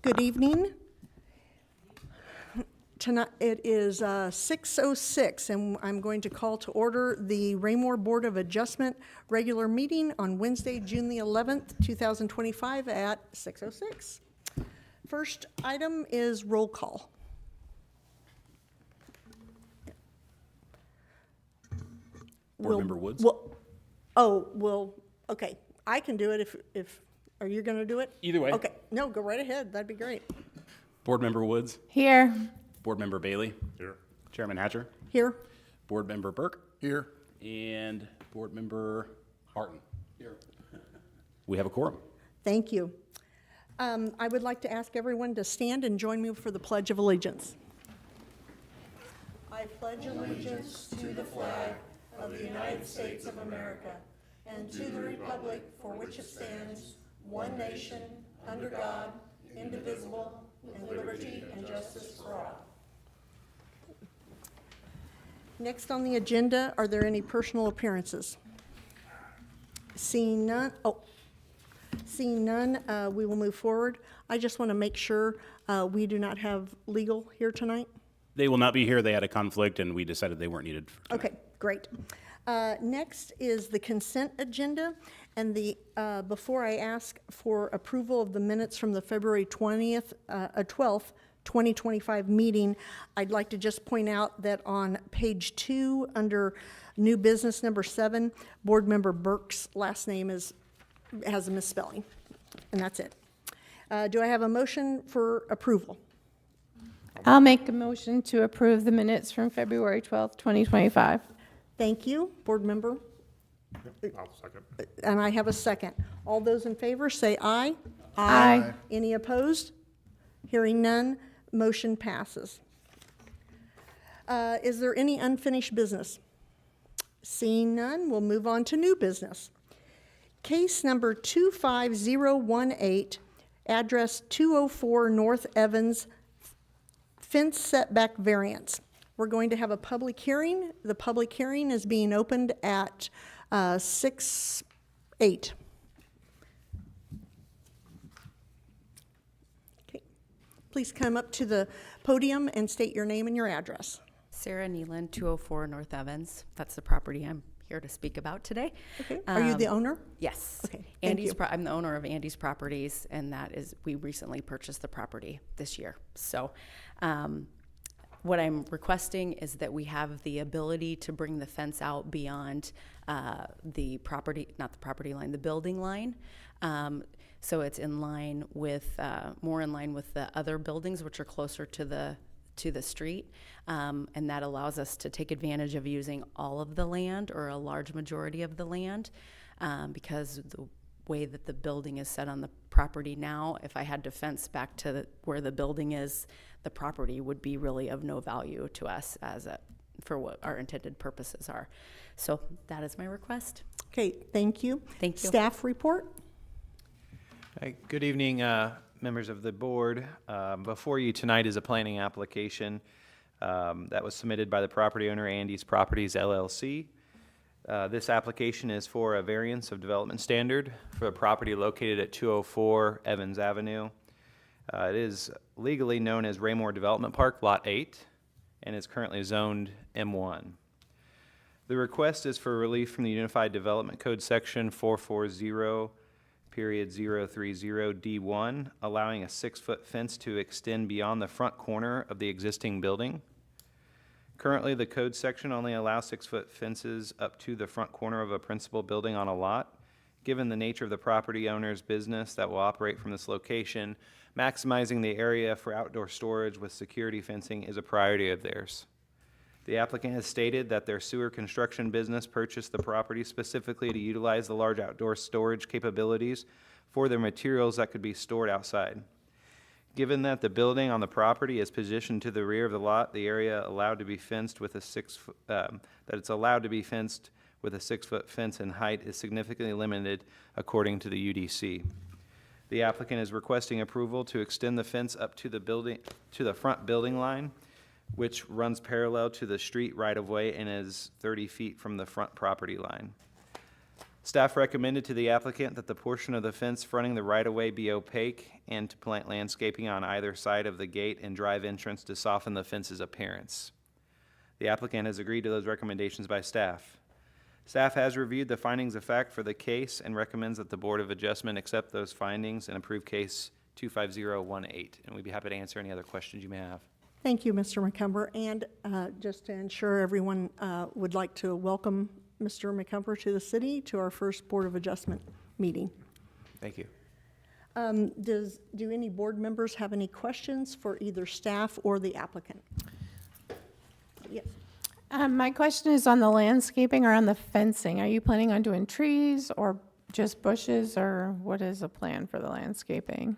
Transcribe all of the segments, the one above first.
Good evening. Tonight it is 6:06, and I'm going to call to order the Raymore Board of Adjustment regular meeting on Wednesday, June the 11th, 2025 at 6:06. First item is roll call. Board Member Woods? Okay. I can do it if, are you going to do it? Either way. Okay. No, go right ahead. That'd be great. Board Member Woods? Here. Board Member Bailey? Here. Chairman Hatcher? Here. Board Member Burke? Here. And Board Member Harton? Here. We have a quorum. Thank you. I would like to ask everyone to stand and join me for the Pledge of Allegiance. I pledge allegiance to the flag of the United States of America and to the republic for which it stands, one nation, under God, indivisible, and liberty and justice for all. Next on the agenda, are there any personal appearances? Seeing none, we will move forward. I just want to make sure we do not have legal here tonight. They will not be here. They had a conflict, and we decided they weren't needed for tonight. Okay, great. Next is the consent agenda, and before I ask for approval of the minutes from the February 12th, 2025 meeting, I'd like to just point out that on page 2, under new business number 7, Board Member Burke's last name has a misspelling, and that's it. Do I have a motion for approval? I'll make a motion to approve the minutes from February 12th, 2025. Thank you, Board Member. I'll second. And I have a second. All those in favor say aye. Aye. Any opposed? Hearing none, motion passes. Is there any unfinished business? Seeing none, we'll move on to new business. Case number 25018, address 204 North Evans, fence setback variance. We're going to have a public hearing. The public hearing is being opened at 6:08. Okay. Please come up to the podium and state your name and your address. Sarah Neelan, 204 North Evans. That's the property I'm here to speak about today. Okay. Are you the owner? Yes. Okay, thank you. I'm the owner of Andy's Properties, and we recently purchased the property this year. So what I'm requesting is that we have the ability to bring the fence out beyond the building line. So it's in line with, more in line with the other buildings, which are closer to the street, and that allows us to take advantage of using all of the land or a large majority of the land, because the way that the building is set on the property now, if I had to fence back to where the building is, the property would be really of no value to us for what our intended purposes are. So that is my request. Okay, thank you. Thank you. Staff report? Hi, good evening, members of the board. Before you tonight is a planning application that was submitted by the property owner, Andy's Properties, LLC. This application is for a variance of development standard for a property located at 204 Evans Avenue. It is legally known as Raymore Development Park, Lot 8, and is currently zoned M1. The request is for relief from the Unified Development Code Section 440.030D1, allowing a 6-foot fence to extend beyond the front corner of the existing building. Currently, the code section only allows 6-foot fences up to the front corner of a principal building on a lot. Given the nature of the property owner's business that will operate from this location, maximizing the area for outdoor storage with security fencing is a priority of theirs. The applicant has stated that their sewer construction business purchased the property specifically to utilize the large outdoor storage capabilities for their materials that could be stored outside. Given that the building on the property is positioned to the rear of the lot, the area allowed to be fenced with a 6-foot fence in height is significantly limited according to the UDC. The applicant is requesting approval to extend the fence up to the front building line, which runs parallel to the street right-of-way and is 30 feet from the front property line. Staff recommended to the applicant that the portion of the fence fronting the right-of-way be opaque and to plant landscaping on either side of the gate and drive entrance to soften the fence's appearance. The applicant has agreed to those recommendations by staff. Staff has reviewed the findings of fact for the case and recommends that the Board of Adjustment accept those findings and approve case 25018. And we'd be happy to answer any other questions you may have. Thank you, Mr. McCumber. And just to ensure everyone would like to welcome Mr. McCumber to the city to our first Board of Adjustment meeting. Thank you. Do any board members have any questions for either staff or the applicant? Yes. My question is on the landscaping or on the fencing. Are you planning on doing trees or just bushes, or what is the plan for the landscaping?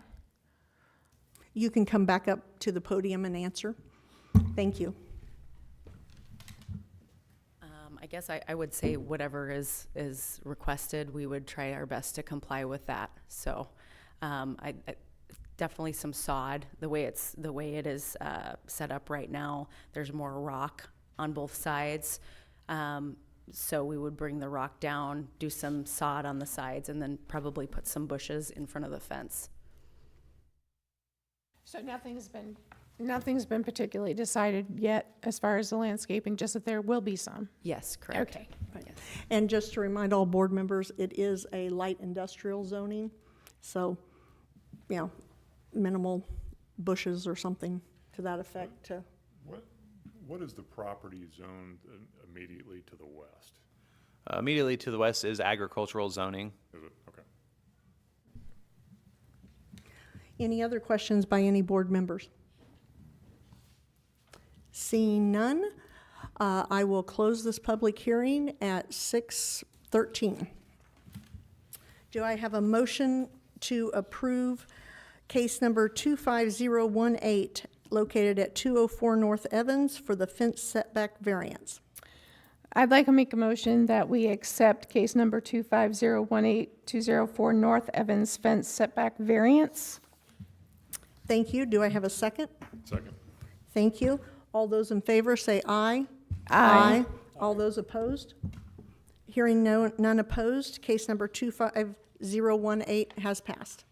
You can come back up to the podium and answer. Thank you. I guess I would say whatever is requested, we would try our best to comply with that. So I definitely some sod. The way it is set up right now, there's more rock on both sides. So we would bring the rock down, do some sod on the sides, and then probably put some bushes in front of the fence. So nothing's been particularly decided yet as far as the landscaping, just that there will be some. Yes, correct. Okay. Yes. And just to remind all board members, it is a light industrial zoning, so, minimal bushes or something to that effect. What is the property zoned immediately to the west? Immediately to the west is agricultural zoning. Is it? Okay. Any other questions by any board members? Seeing none, I will close this public hearing at 6:13. Do I have a motion to approve case number 25018, located at 204 North Evans, for the fence setback variance? I'd like to make a motion that we accept case number 25018-204 North Evans fence setback variance. Thank you. Do I have a second? Second. Thank you. All those in favor say aye. Aye. All those opposed? Hearing none opposed, case number 25018 has passed.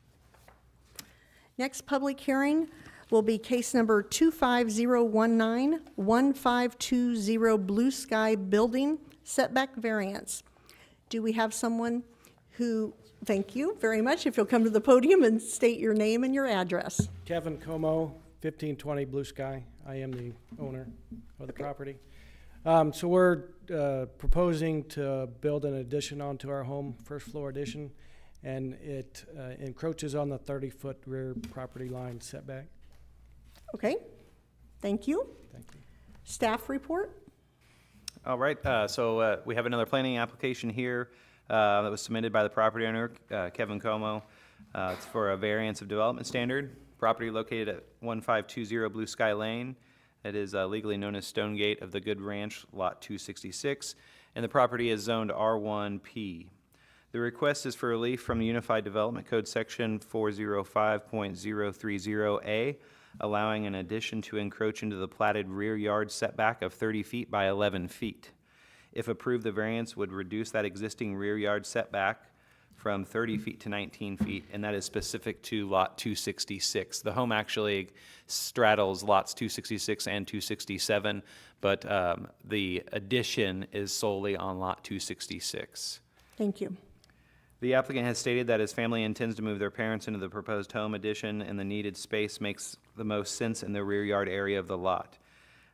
Next public hearing will be case number 25019-1520 Blue Sky Building setback variance. Do we have someone who, thank you very much, if you'll come to the podium and state your name and your address. Kevin Como, 1520 Blue Sky. I am the owner of the property. So we're proposing to build an addition onto our home, first floor addition, and it encroaches on the 30-foot rear property line setback. Okay, thank you. Thank you. Staff report? All right, so we have another planning application here that was submitted by the property owner, Kevin Como. It's for a variance of development standard. Property located at 1520 Blue Sky Lane. It is legally known as Stonegate of the Good Ranch, Lot 266, and the property is zoned R1P. The request is for relief from the Unified Development Code Section 405.030A, allowing an addition to encroach into the platted rear yard setback of 30 feet by 11 feet. If approved, the variance would reduce that existing rear yard setback from 30 feet to 19 feet, and that is specific to Lot 266. The home actually straddles lots 266 and 267, but the addition is solely on Lot 266. Thank you. The applicant has stated that his family intends to move their parents into the proposed home addition, and the needed space makes the most sense in the rear yard area of the lot.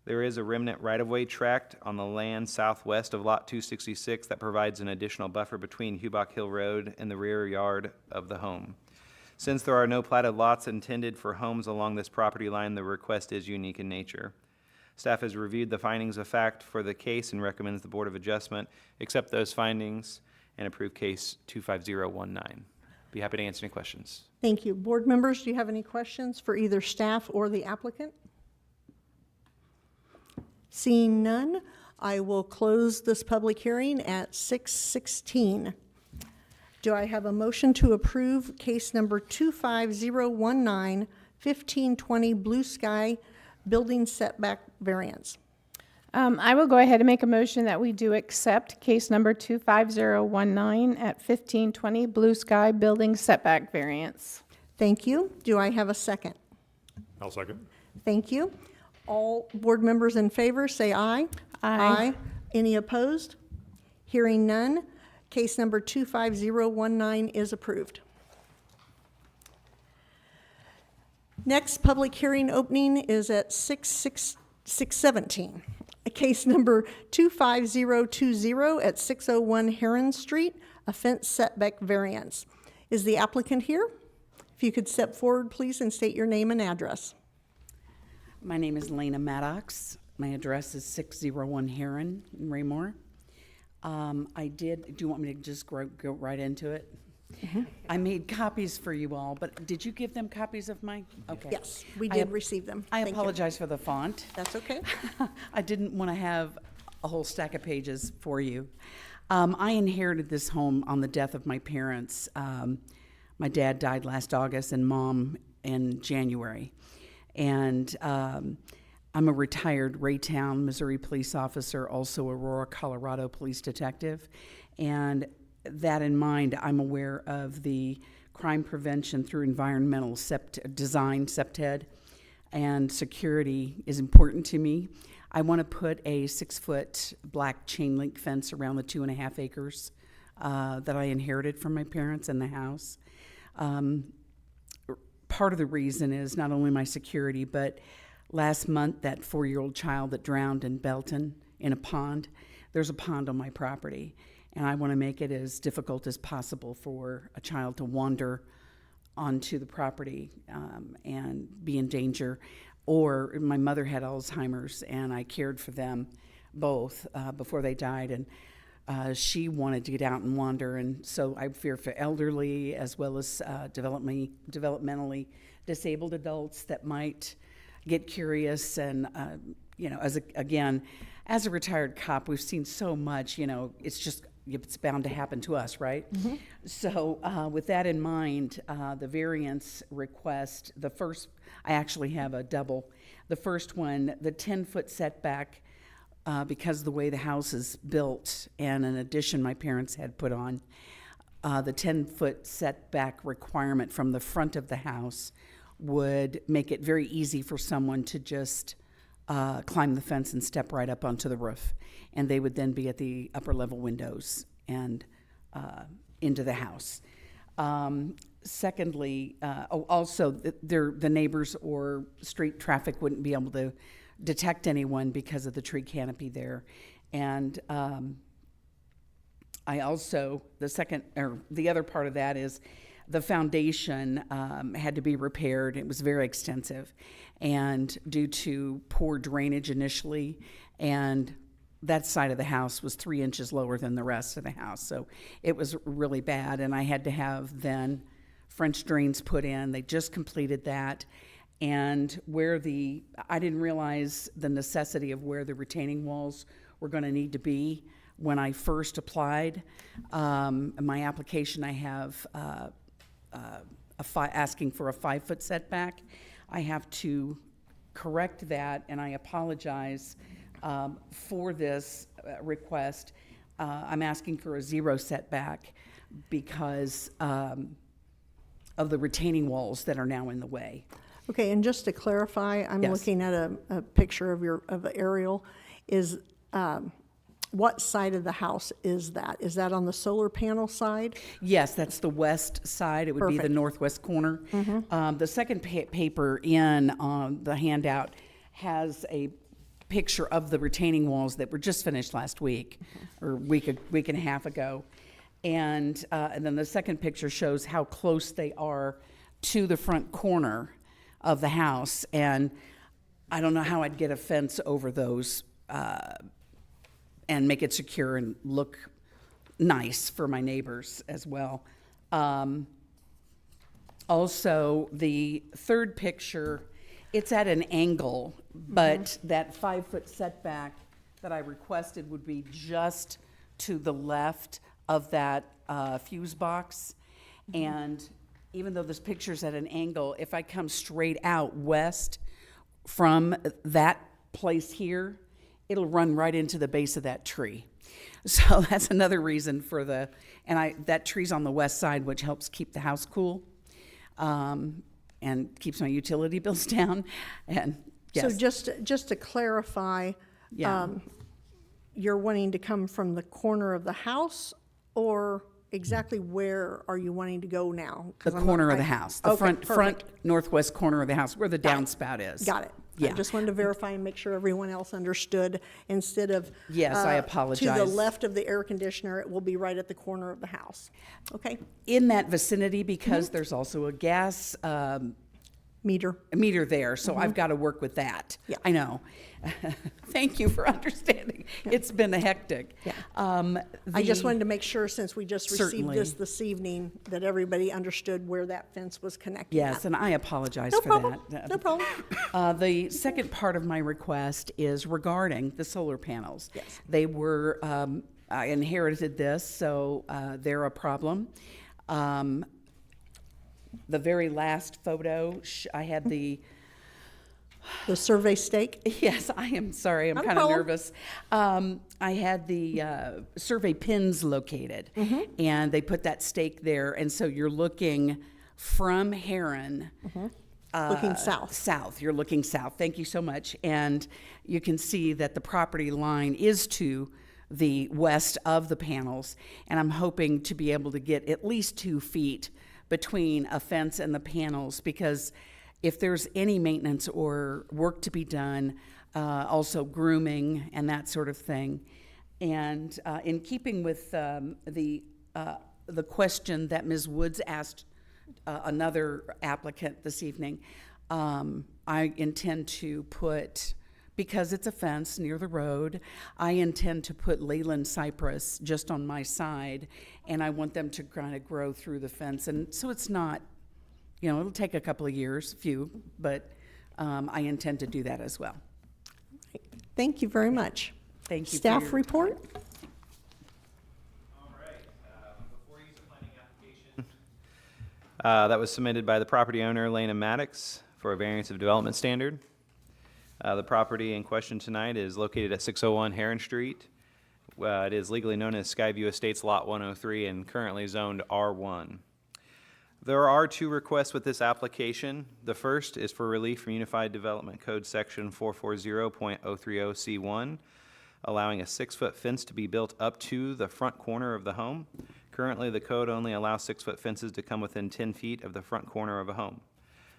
There is a remnant right-of-way tract on the land southwest of Lot 266 that provides an additional buffer between Hubach Hill Road and the rear yard of the home. Since there are no platted lots intended for homes along this property line, the request is unique in nature. Staff has reviewed the findings of fact for the case and recommends the Board of Adjustment accept those findings and approve case 25019. Be happy to answer any questions. Thank you. Board members, do you have any questions for either staff or the applicant? Seeing none, I will close this public hearing at 6:16. Do I have a motion to approve case number 25019-1520 Blue Sky Building setback variance? I will go ahead and make a motion that we do accept case number 25019 at 1520 Blue Sky Building setback variance. Thank you. Do I have a second? I'll second. Thank you. All board members in favor, say aye. Aye. Any opposed? Hearing none, case number 25019 is approved. Next public hearing opening is at 617. Case number 25020 at 601 Herren Street, a fence setback variance. Is the applicant here? If you could step forward, please, and state your name and address. My name is Lena Maddox. My address is 601 Herren in Raymore. Do you want me to just go right into it? Mm-hmm. I made copies for you all, but did you give them copies of mine? Okay. Yes, we I did ap- receive them. I Thank you. apologize for the font. That's okay. I didn't want to have a whole stack of pages for you. I inherited this home on the death of my parents. My dad died last August and Mom in January. And I'm a retired Raytown, Missouri police officer, also Aurora, Colorado police detective. And that in mind, I'm aware of the crime prevention through environmental design, CPTED, and security is important to me. I want to put a 6-foot black chain link fence around the 2.5 acres that I inherited from my parents in the house. Part of the reason is not only my security, but last month, that 4-year-old child that drowned in Belton in a pond, there's a pond on my property. And I want to make it as difficult as possible for a child to wander onto the property and be in danger. Or my mother had Alzheimer's, and I cared for them both before they died. And she wanted to get out and wander, and so I fear for elderly as well as developmentally disabled adults that might get curious. And as a retired cop, we've seen so much. It's bound to happen to us, right? Mm-hmm. So with that in mind, the variance request, I actually have a double. The first one, the 10-foot setback. Because of the way the house is built and an addition my parents had put on, the 10-foot setback requirement from the front of the house would make it very easy for someone to just climb the fence and step right up onto the roof. And they would then be at the upper level windows and into the house. Secondly, also the neighbors or street traffic wouldn't be able to detect anyone because of the tree canopy there. And I also, the other part of that is the foundation had to be repaired. It was very extensive, and due to poor drainage initially, and that side of the house was 3 inches lower than the rest of the house. So it was really bad, and I had to have then French drains put in. They just completed that. And I didn't realize the necessity of where the retaining walls were going to need to be when I first applied. In my application, I have asking for a 5-foot setback. I have to correct that, and I apologize for this request. I'm asking for a 0 setback because of the retaining walls that are now in the way. Okay, and just to clarify, I'm Yes. looking at a picture of the aerial. Is what side of the house is that? Is that on the solar panel side? Yes, that's the west side. It would be the Perfect. northwest corner. The second paper in the handout has a picture of the retaining walls that were just finished last week, or week and a half ago. And then the second picture shows how close they are to the front corner of the house. And I don't know how I'd get a fence over those and make it secure and look nice for my neighbors as well. Also, the third picture, it's at an angle, but that 5-foot setback that I requested would be just to the left of that fuse box. And even though this picture's at an angle, if I come straight out west from that place here it'll run right into the base of that tree. So that's another reason for that tree's on the west side, which helps keep the house cool, and keeps my utility bills down. And yes. So just to clarify, Yeah. You're wanting to come from the corner of the house, or exactly where are you wanting to go now? The corner of the house, the Okay, front perfect. northwest corner of the house, where the downspout is. Got it. Yeah. I just wanted to verify and make sure everyone else understood, instead of. Yes, I To apologize. the left of the air conditioner, it will be right at the corner of the house. Okay, In that vicinity, because Mm-hmm. there's also a gas meter. meter there, so I've got to work with that. Mm-hmm. Yeah. I know. Thank you for understanding. It's been a hectic. Yeah. I just the- wanted to make sure, since we just received Certainly. this evening, that everybody understood where that fence was connected. Yes, at. and I apologize No for problem, that. no problem. The second part of my request is regarding the solar panels. Yes. They were, I inherited this, so they're a problem. The very last photo, I had the, The survey stake. yes, I am sorry, I'm Not a kind of problem. nervous. I had the survey pins located, Mm-hmm. and they put that stake there, and so you're looking from Herren. Looking south. South, you're looking south. Thank you so much. And you can see that the property line is to the west of the panels, and I'm hoping to be able to get at least 2 feet between a fence and the panels, because if there's any maintenance or work to be done, also grooming and that sort of thing. And in keeping with the question that Ms. Woods asked another applicant this evening, I intend to put, because it's a fence near the road, I intend to put Leyland cypress just on my side, and I want them to kind of grow through the fence. And so it's not, it'll take a couple of years, few, but I intend to do that as well. Thank you very much. Thank you for Staff your- report? All right, before you use a planning application. That was submitted by the property owner, Lena Maddox, for a variance of development standard. The property in question tonight is located at 601 Herren Street. It is legally known as Skyview Estates Lot 103 and currently zoned R1. There are 2 requests with this application. The first is for relief from Unified Development Code Section 440.030C1, allowing a 6-foot fence to be built up to the front corner of the home. Currently, the code only allows 6-foot fences to come within 10 feet of the front corner of a home.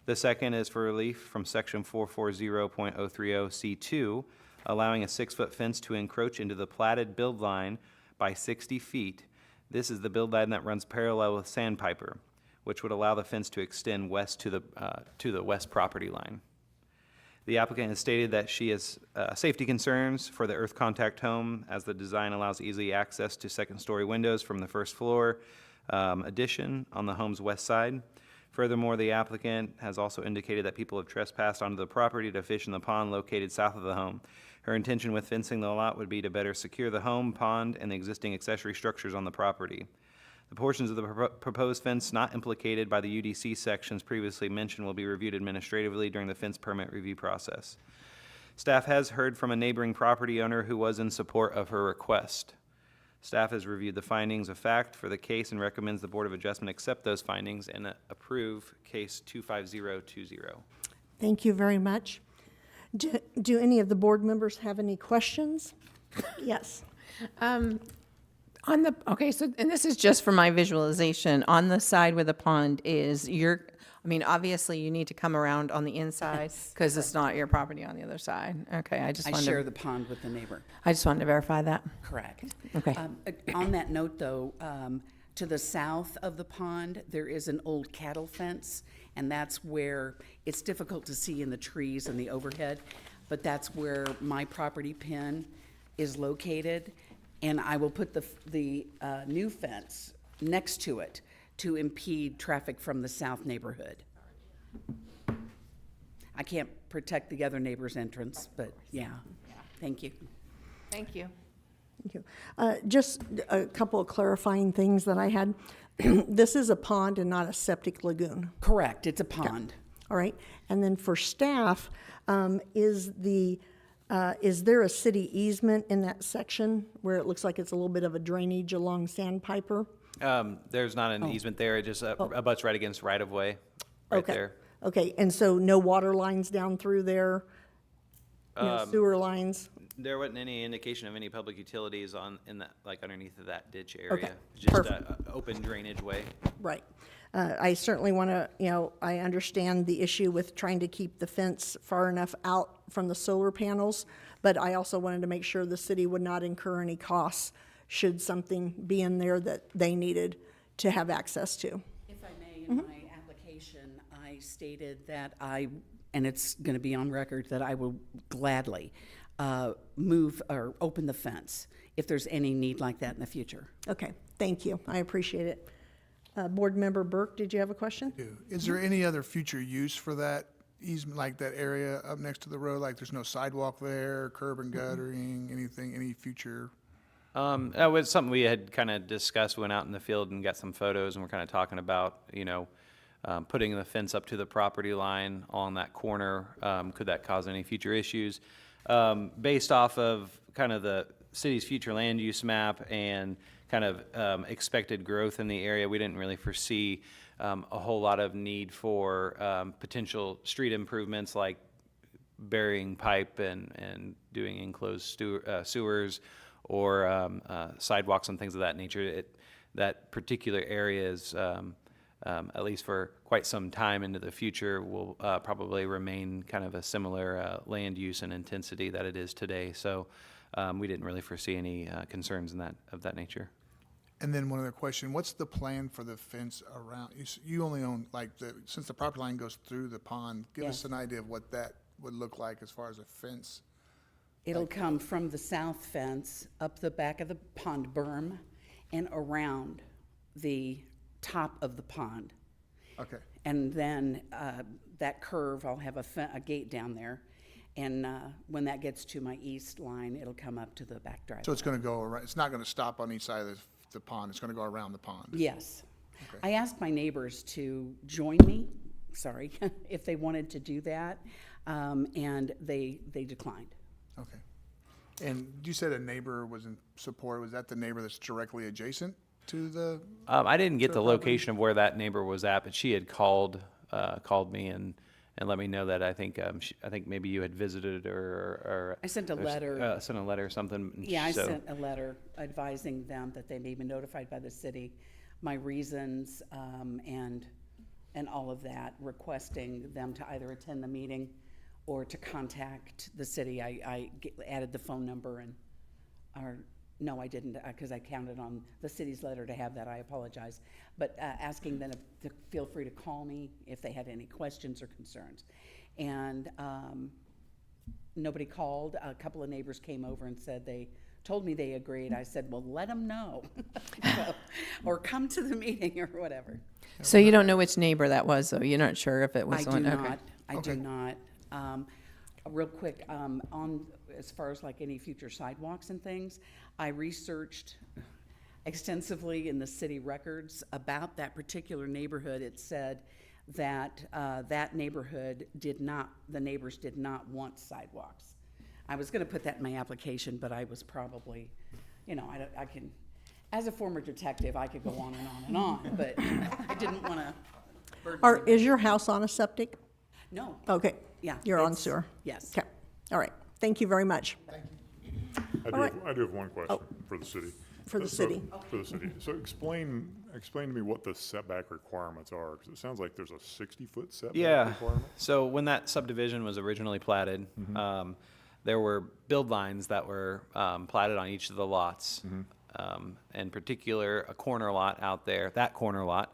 The second is for relief from Section 440.030C2, allowing a 6-foot fence to encroach into the platted build line by 60 feet. This is the build line that runs parallel with Sandpiper, which would allow the fence to extend west to the west property line. The applicant has stated that she has safety concerns for the earth contact home, as the design allows easy access to second-story windows from the first floor addition on the home's west side. Furthermore, the applicant has also indicated that people have trespassed onto the property to fish in the pond located south of the home. Her intention with fencing the lot would be to better secure the home, pond, and the existing accessory structures on the property. The portions of the proposed fence not implicated by the UDC sections previously mentioned will be reviewed administratively during the fence permit review process. Staff has heard from a neighboring property owner who was in support of her request. Staff has reviewed the findings of fact for the case and recommends the Board of Adjustment accept those findings and approve case 25020. Thank you very much. Do any of the board members have any questions? Yes. Okay, so, and this is just for my visualization, on the side where the pond is, obviously you need to come around on the inside because it's not your property on the other side. Okay, I I share the pond with the neighbor. I just wanted to verify that. Correct. Okay. On that note, though, to the south of the pond, there is an old cattle fence, and that's where it's difficult to see in the trees and the overhead, but that's where my property pin is located, and I will put the new fence next to it to impede traffic from the south neighborhood. I can't protect the other neighbor's entrance, but yeah, thank you. Thank you. Thank you. Just a couple of clarifying things that I had. This is a pond and not a septic lagoon, Correct, it's a pond. all right? And then for staff, is the Is there a city easement in that section where it looks like it's a little bit of a drainage along Sandpiper? There's not an easement there, it just abuts right against right-of-way, right Okay. there. Okay, and so no water lines down through there? No sewer lines? There wasn't any indication of any public utilities in that, like underneath of that ditch area. Just perfect. a open drainage way. Right. I certainly want to, I understand the issue with trying to keep the fence far enough out from the solar panels, but I also wanted to make sure the city would not incur any costs should something be in there that they needed to have access to. If I may, in my application, I stated that and it's going to be on record, that I will gladly move or open the fence if there's any need like that in the future. Okay, thank you. I appreciate it. Board Member Burke, did you have a question? Is there any other future use for that easement, like that area up next to the road? Like there's no sidewalk there, curb and guttering, anything, any future? That was something we had kind of discussed, went out in the field and got some photos, and we're kind of talking about, putting the fence up to the property line on that corner. Could that cause any future issues? Based off of kind of the city's future land use map and kind of expected growth in the area, we didn't really foresee a whole lot of need for potential street improvements like burying pipe and doing enclosed sewers or sidewalks and things of that nature. That particular area is, at least for quite some time into the future, will probably remain kind of a similar land use and intensity that it is today. So we didn't really foresee any concerns of that nature. And then one other question, what's the plan for the fence around, you only own, since the property line goes through the pond, give us an idea of what that would look like as far as a fence? It'll come from the south fence, up the back of the pond berm, and around the top of the pond. Okay, And then that curve, I'll have a gate down there. And when that gets to my east line, it'll come up to the back driveway. so it's gonna go around, it's not gonna stop on each side of the pond, it's gonna go around the pond? Yes. Okay. I asked my neighbors to join me, sorry, if they wanted to do that, and they declined. Okay. And you said a neighbor was in support, was that the neighbor that's directly adjacent to the? I didn't get the property? location of where that neighbor was at, but she had called me and let me know that I think maybe you had visited or I sent a there's- letter. sent a letter or something. Yeah, I so- sent a letter advising them that they may be notified by the city, my reasons, and all of that, requesting them to either attend the meeting or to contact the city. I added the phone number no, I didn't, because I counted on the city's letter to have that. I apologize. But asking them to feel free to call me if they had any questions or concerns. And nobody called. A couple of neighbors came over and said told me they agreed. I said, well, let them know. Or come to the meeting or whatever. So you don't know which neighbor that was, though? You're not sure if it was I do one? Okay. not. I do Okay. not. Real quick, on as far as like any future sidewalks and things, I researched extensively in the city records about that particular neighborhood. It said that that neighborhood the neighbors did not want sidewalks. I was going to put that in my application, but I was probably, I can, as a former detective, I could go on and on and on, but I didn't want to burden. Is your house on a septic? No. Okay. Yeah. You're on it's- sewer? Yes. Okay, all right. Thank you very much. I do have one question for the city. For the So- city. For the city. So explain to me what the setback requirements are, because it sounds like there's a 60-foot setback Yeah, requirement. so when that subdivision was originally platted, there were build lines that were platted on each of the lots. In particular, a corner lot out there, that corner lot,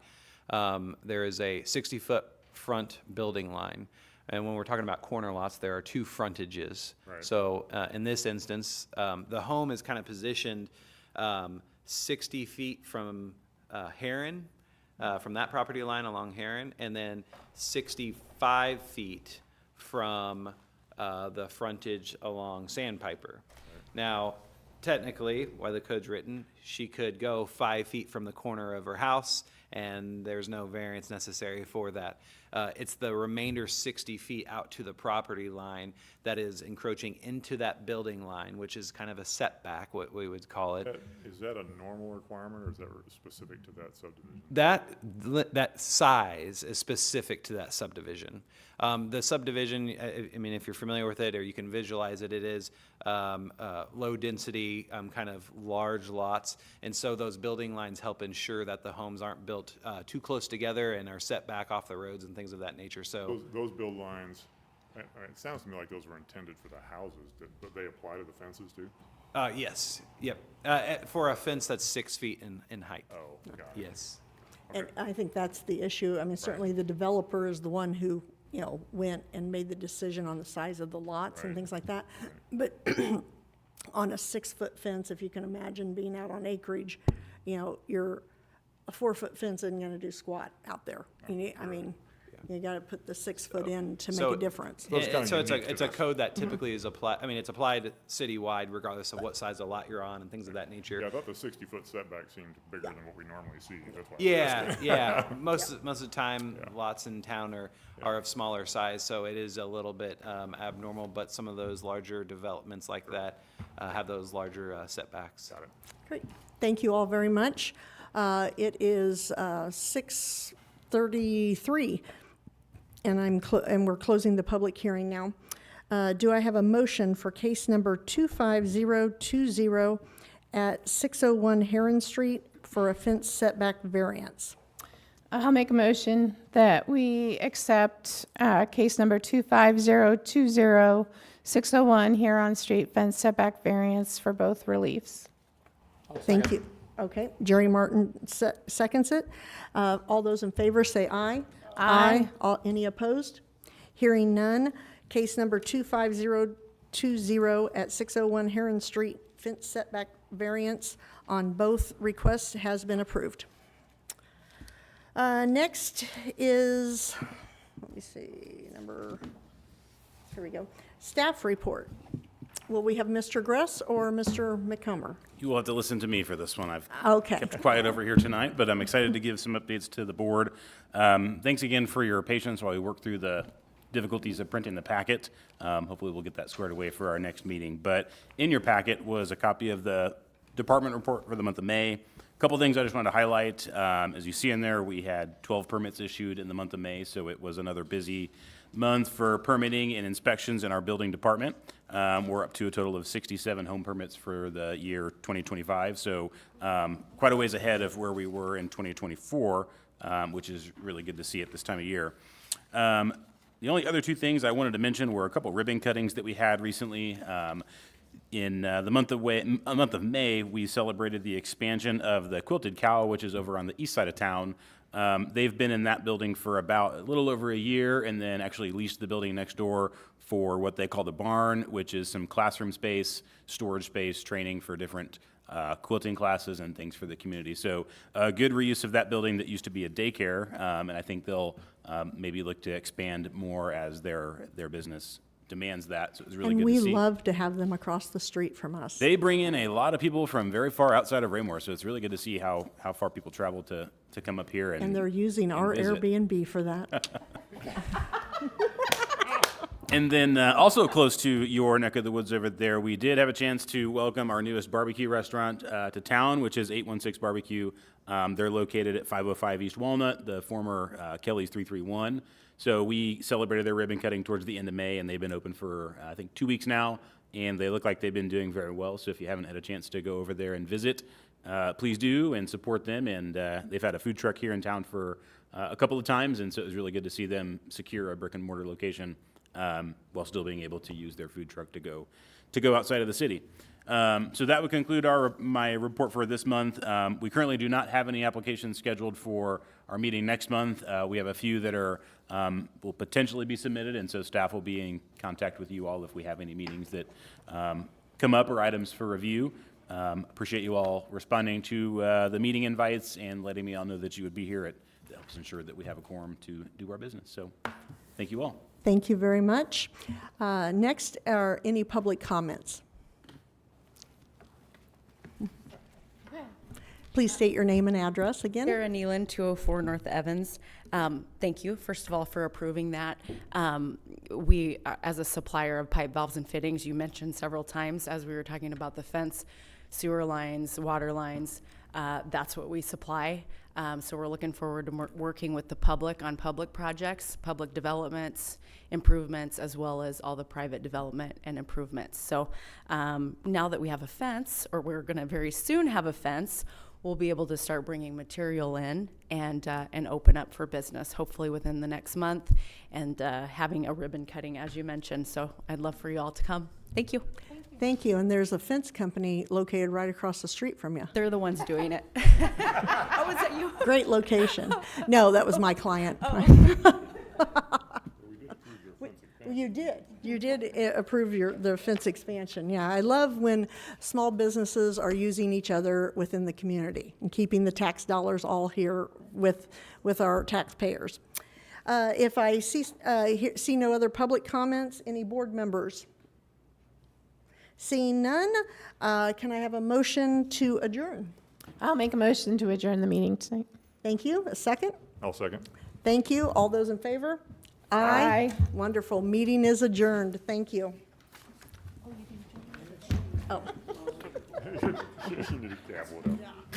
there is a 60-foot front building line. And when we're talking about corner lots, there are two frontages. Right. So in this instance, the home is kind of positioned 60 feet from Herren, from that property line along Herren, and then 65 feet from the frontage along Sandpiper. Now, technically, why the code's written, she could go 5 feet from the corner of her house and there's no variance necessary for that. It's the remainder 60 feet out to the property line that is encroaching into that building line, which is kind of a setback, what we would call it. Is that a normal requirement, or is that specific to that subdivision? That size is specific to that subdivision. The subdivision, I mean, if you're familiar with it or you can visualize it, it is low density, kind of large lots. And so those building lines help ensure that the homes aren't built too close together and are set back off the roads and things of that nature. So Those build lines, it sounds to me like those were intended for the houses, but they apply to the fences too? yes, yep. For a fence that's 6 feet in height. Oh, got it. Yes. And I think that's the issue. I mean, certainly the developer is the one who, you know, went and made the decision on the size of the lots and Right. things like that. But on a 6-foot fence, if you can imagine being out on acreage, you know, a 4-foot fence isn't gonna do squat out there. You need, I mean, you gotta put the 6 foot in to make So- a difference. Those kinda So it's unique to a this. code that typically is applied, I mean, it's applied citywide regardless of what size of lot you're on and things of that nature. Yeah, I thought the 60-foot setback seemed bigger than what we normally see, that's why. Yeah, yeah. Most of the time, lots in town are of smaller size, so it is a little bit abnormal, but some of those larger developments like that have those larger setbacks. Got it. Great. Thank you all very much. It is 6:33, and we're closing the public hearing now. Do I have a motion for case number 25020 at 601 Herren Street for a fence setback variance? I'll make a motion that we accept case number 25020, 601 Huron Street fence setback variance for both reliefs. Thank you. Okay, Jerry Martin seconds it. All those in favor say aye. Aye. Any opposed? Hearing none, case number 25020 at 601 Herron Street, fence setback variance on both requests has been approved. Next is, let me see, here we go, staff report. Will we have Mr. Gress or Mr. McComber? You will have to listen to me for this one. I've Okay. kept quiet over here tonight, but I'm excited to give some updates to the board. Thanks again for your patience while we work through the difficulties of printing the packet. Hopefully we'll get that squared away for our next meeting. But in your packet was a copy of the department report for the month of May. A couple things I just wanted to highlight. As you see in there, we had 12 permits issued in the month of May, so it was another busy month for permitting and inspections in our building department. We're up to a total of 67 home permits for the year 2025, so quite a ways ahead of where we were in 2024, which is really good to see at this time of year. The only other two things I wanted to mention were a couple ribbon cuttings that we had recently. In the month of May, we celebrated the expansion of the Quilted Cow, which is over on the east side of town. They've been in that building for about a little over a year, and then actually leased the building next door for what they call the barn, which is some classroom space, storage space, training for different quilting classes and things for the community. So a good reuse of that building that used to be a daycare, and I think they'll maybe look to expand more as their business demands that. So it was really And good we to see. love to have them across the street from us. They bring in a lot of people from very far outside of Raymore, so it's really good to see how far people travel to come up here And they're using our visit. Airbnb for that. And then also close to your neck of the woods over there, we did have a chance to welcome our newest barbecue restaurant to town, which is 816 Barbecue. They're located at 505 East Walnut, the former Kelly's 331. So we celebrated their ribbon cutting towards the end of May, and they've been open for, I think, 2 weeks now, and they look like they've been doing very well. So if you haven't had a chance to go over there and visit, please do and support them. And they've had a food truck here in town for a couple of times, and so it was really good to see them secure a brick and mortar location while still being able to use their food truck to go outside of the city. So that would conclude my report for this month. We currently do not have any applications scheduled for our meeting next month. We have a few that will potentially be submitted, and so staff will be in contact with you all if we have any meetings that come up or items for review. Appreciate you all responding to the meeting invites and letting me all know that you would be here. It helps ensure that we have a quorum to do our business. So thank you all. Thank you very much. Next are any public comments. Please state your name and address again. Sarah Nealon, 204 North Evans. Thank you, first of all, for approving that. We, as a supplier of pipe, valves, and fittings, you mentioned several times as we were talking about the fence, sewer lines, water lines, that's what we supply. So we're looking forward to working with the public on public projects, public developments, improvements, as well as all the private development and improvements. So now that we have a fence, or we're going to very soon have a fence, we'll be able to start bringing material in and open up for business, hopefully within the next month, and having a ribbon cutting, as you mentioned. So I'd love for you all to come. Thank you. Thank you. And there's a fence company located right across the street from you. They're the ones doing it. Oh, is that you? Great location. No, that was my client. You did. You did approve the fence expansion. Yeah, I love when small businesses are using each other within the community and keeping the tax dollars all here with our taxpayers. If I see no other public comments, any board members? Seeing none, can I have a motion to adjourn? I'll make a motion to adjourn the meeting tonight. Thank you. A second? I'll second. Thank you. All those in favor? Aye. Wonderful. Meeting is adjourned. Thank you. You need to gavel it up.